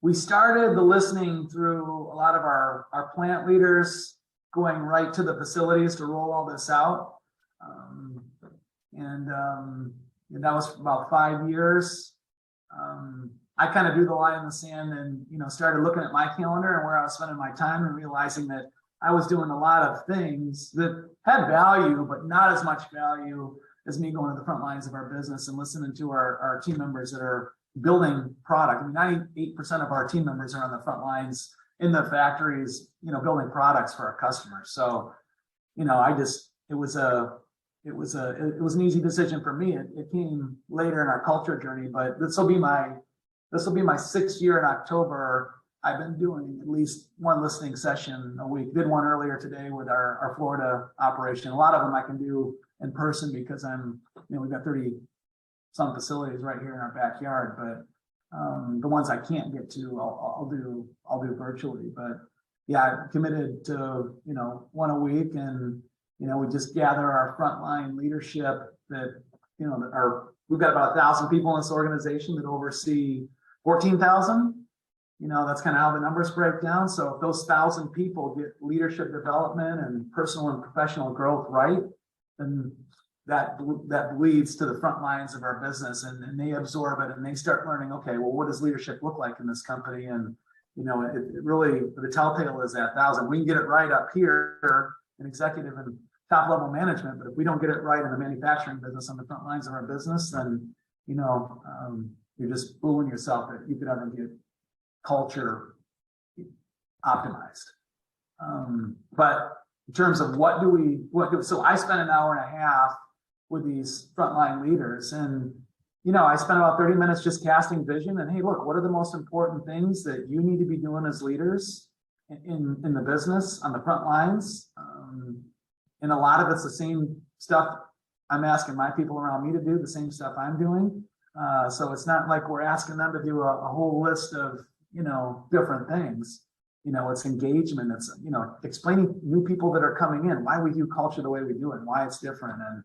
we started the listening through a lot of our plant leaders going right to the facilities to roll all this out. And that was for about 5 years. I kind of drew the line in the sand and, started looking at my calendar and where I was spending my time and realizing that I was doing a lot of things that had value, but not as much value as me going to the front lines of our business and listening to our team members that are building product. I mean, 98% of our team members are on the front lines in the factories, building products for our customers. So, it was an easy decision for me. It came later in our culture journey, but this will be my 6th year in October. I've been doing at least one listening session a week. Did one earlier today with our Florida operation. A lot of them I can do in person because we've got 30 some facilities right here in our backyard, but the ones I can't get to, I'll do virtually. But yeah, I'm committed to, one a week, and, we just gather our frontline leadership that, we've got about 1,000 people in this organization that oversee 14,000. That's kind of how the numbers break down. So if those 1,000 people get leadership development and personal and professional growth right, then that bleeds to the front lines of our business, and they absorb it and they start learning, okay, well, what does leadership look like in this company? And, it really, the telltale is that 1,000. We can get it right up here in executive and top level management, but if we don't get it right in the manufacturing business on the front lines of our business, then, you're just fooling yourself that you could ever get culture optimized. But in terms of so I spent an hour and a half with these frontline leaders, and I spent about 30 minutes just casting vision and, hey, look, what are the most important things that you need to be doing as leaders in the business on the front lines? And a lot of it's the same stuff I'm asking my people around me to do, the same stuff I'm doing. So it's not like we're asking them to do a whole list of, different things. It's engagement. It's, explaining new people that are coming in, why we do culture the way we do it, and why it's different. And,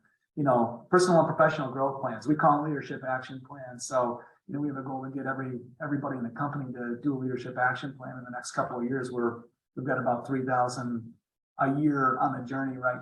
personal and professional growth plans. We call them leadership action plans. So, we have a goal to get everybody in the company to do a leadership action plan in the next couple of years. We've got about 3,000 a year on the journey right